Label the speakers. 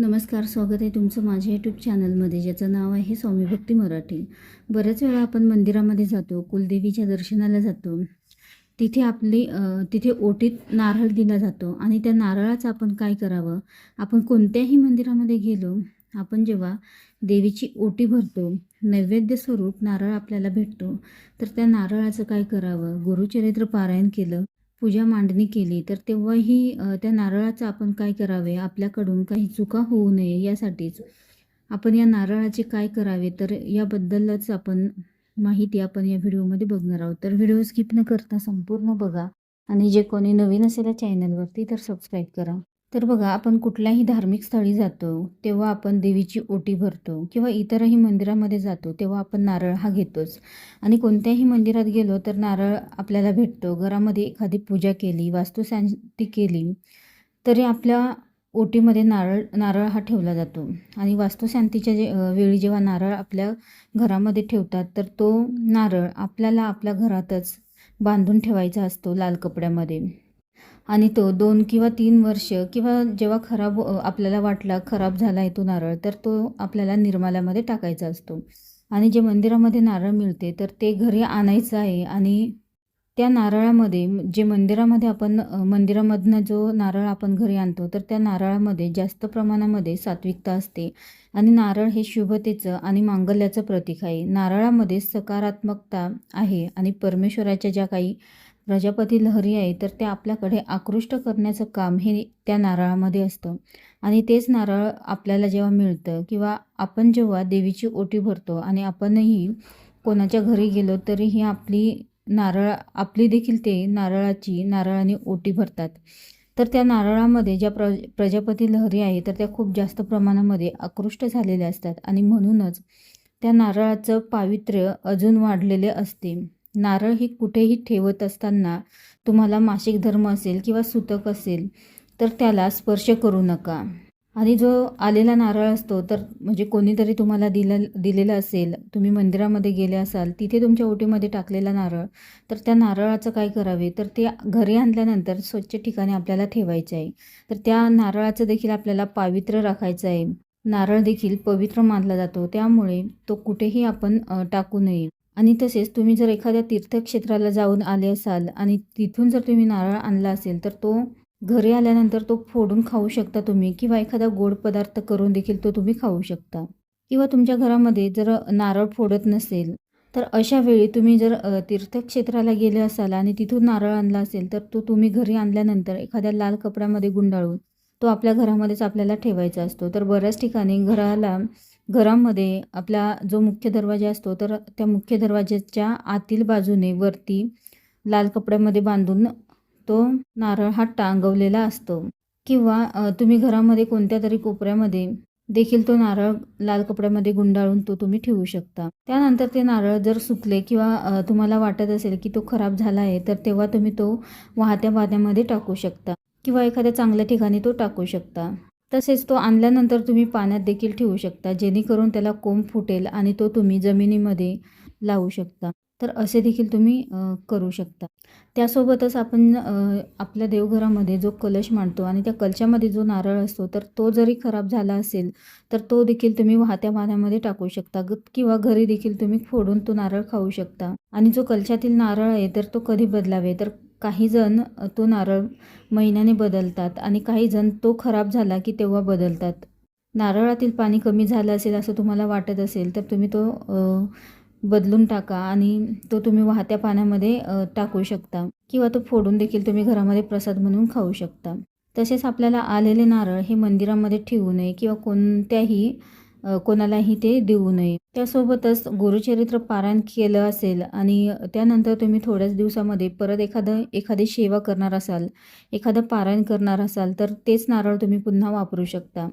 Speaker 1: नमस्कार, स्वागत आहे तुमचं माझ्या यूट्यूब चॅनलमध्ये, ज्याचं नाव आहे स्वामी भक्ती मराठी. बऱ्याच वेळा आपण मंदिरामध्ये जातो, कुलदेवीच्या दर्शनाला जातो. तिथे ओटीत नारळ दिला जातो आणि त्या नारळाचं आपण काय करावं? आपण कोणत्याही मंदिरामध्ये गेलो, आपण जेव्हा देवीची ओटी भरतो, नैवेद्य स्वरूप नारळ आपल्याला भेटतो, तर त्या नारळाचं काय करावं? गुरुचरित्र पारायण केलं, पूजा मांडणी केली, तर तेव्हाही त्या नारळाचं आपण काय करावे? आपल्याकडून काही चुका होऊ नये यासाठीच आपण या नारळाचे काय करावे, तर याबद्दलच माहिती आपण या व्हिडिओमध्ये बघणार आहोत. तर व्हिडिओ स्किप न करता संपूर्ण बघा आणि जे कोणी नवीन असेल या चॅनलवरती तर सबस्क्राईब करा. तर बघा, आपण कुठल्याही धार्मिक स्थळी जातो तेव्हा आपण देवीची ओटी भरतो किंवा इतरही मंदिरामध्ये जातो तेव्हा आपण नारळ हा घेतोच. आणि कोणत्याही मंदिरात गेलो तर नारळ आपल्याला भेटतो. घरामध्ये एखादी पूजा केली, वास्तुशांती केली तरी आपल्या ओटीमध्ये नारळ हा ठेवला जातो. आणि वास्तुशांतीच्या वेळी जेव्हा नारळ आपल्या घरामध्ये ठेवतात तर तो नारळ आपल्याला आपल्या घरातच बांधून ठेवायचा असतो लाल कपड्यामध्ये. आणि तो 2 किंवा 3 वर्ष किंवा जेव्हा आपल्याला वाटला खराब झाला आहे तो नारळ, तर तो आपल्याला निर्माल्यामध्ये टाकायचा असतो. आणि जे मंदिरामध्ये नारळ मिळते तर ते घरी आणायचं आहे. आणि त्या नारळामध्ये जे मंदिरामध्ये मंदिरामधनं जो नारळ आपण घरी आणतो तर त्या नारळामध्ये जास्त प्रमाणामध्ये सात्विकता असते. आणि नारळ हे शुभतेचं आणि मांगल्याचं प्रतीक आहे. नारळामध्ये सकारात्मकता आहे आणि परमेश्वराच्या ज्या काही प्रजापती लहरी आहे तर त्या आपल्याकडे आकृष्ट करण्याचं काम हे त्या नारळामध्ये असतं. आणि तेच नारळ आपल्याला जेव्हा मिळतं किंवा आपण जेव्हा देवीची ओटी भरतो आणि आपणही कोणाच्या घरी गेलो तरीही आपली देखील ते नारळाने ओटी भरतात. तर त्या नारळामध्ये ज्या प्रजापती लहरी आहे तर त्या खूप जास्त प्रमाणामध्ये आकृष्ट झालेल्या असतात आणि म्हणूनच त्या नारळाचं पावित्र्य अजून वाढलेले असते. नारळ ही कुठेही ठेवत असताना तुम्हाला मासिक धर्म असेल किंवा सुतक असेल तर त्याला स्पर्श करू नका. आणि जो आलेला नारळ असतो तर म्हणजे कोणीतरी तुम्हाला दिलेला असेल, तुम्ही मंदिरामध्ये गेले असाल, तिथे तुमच्या ओटीमध्ये टाकलेला नारळ, तर त्या नारळाचं काय करावे, तर ते घरी आणल्यानंतर स्वच्छ ठिकाणी आपल्याला ठेवायचं आहे. तर त्या नारळाचं देखील आपल्याला पावित्र्य राखायचं आहे. नारळ देखील पवित्र मानला जातो, त्यामुळे तो कुठेही आपण टाकू नये. आणि तसेच तुम्ही जर एखाद्या तीर्थक्षेत्राला जाऊन आले असाल आणि तिथून जर तुम्ही नारळ आणला असेल तर तो घरी आल्यानंतर तो फोडून खाऊ शकता तुम्ही किंवा एखादा गोड पदार्थ करून देखील तो तुम्ही खाऊ शकता. किंवा तुमच्या घरामध्ये जर नारळ फोडत नसेल तर अशा वेळी तुम्ही जर तीर्थक्षेत्राला गेले असाल आणि तिथून नारळ आणला असेल तर तो तुम्ही घरी आणल्यानंतर एखाद्या लाल कपड्यामध्ये गुंडाळून तो आपल्या घरामध्येच आपल्याला ठेवायचा असतो. तर बऱ्याच ठिकाणी घरामध्ये आपला जो मुख्य दरवाजा असतो तर त्या मुख्य दरवाजाच्या आतील बाजूने वरती लाल कपड्यामध्ये बांधून तो नारळ हा टांगवलेला असतो. किंवा तुम्ही घरामध्ये कोणत्या तरी कोपऱ्यामध्ये देखील तो नारळ लाल कपड्यामध्ये गुंडाळून तो तुम्ही ठेवू शकता. त्यानंतर ते नारळ जर सुकले किंवा तुम्हाला वाटत असेल की तो खराब झाला आहे तर तेव्हा तुम्ही तो वाहत्या पाण्यामध्ये टाकू शकता किंवा एखाद्या चांगल्या ठिकाणी तो टाकू शकता. तसेच तो आणल्यानंतर तुम्ही पाण्यात देखील ठेवू शकता, जेणेकरून त्याला कोंब फुटेल आणि तो तुम्ही जमिनीमध्ये लावू शकता. तर असे देखील तुम्ही करू शकता. त्यासोबतच आपण आपल्या देवघरामध्ये जो कलश मांडतो आणि त्या कलशामध्ये जो नारळ असतो तर तो जरी खराब झाला असेल तर तो देखील तुम्ही वाहत्या पाण्यामध्ये टाकू शकता किंवा घरी देखील तुम्ही फोडून तो नारळ खाऊ शकता. आणि जो कलशातील नारळ आहे तर तो कधी बदलावे, तर काही जण तो नारळ महिन्याने बदलतात आणि काही जण तो खराब झाला की तेव्हा बदलतात. नारळातील पाणी कमी झालं असेल असं तुम्हाला वाटत असेल तर तुम्ही तो बदलून टाका आणि तो तुम्ही वाहत्या पाण्यामध्ये टाकू शकता किंवा तो फोडून देखील तुम्ही घरामध्ये प्रसाद म्हणून खाऊ शकता. तसेच आपल्याला आलेले नारळ हे मंदिरामध्ये ठेवू नये किंवा कोणालाही ते देऊ नये. त्यासोबतच गुरुचरित्र पारायण केलं असेल आणि त्यानंतर तुम्ही थोड्याच दिवसामध्ये परत एखादी सेवा करणार असाल, एखादं पारायण करणार असाल तर तेच नारळ तुम्ही पुन्हा वापरू शकता.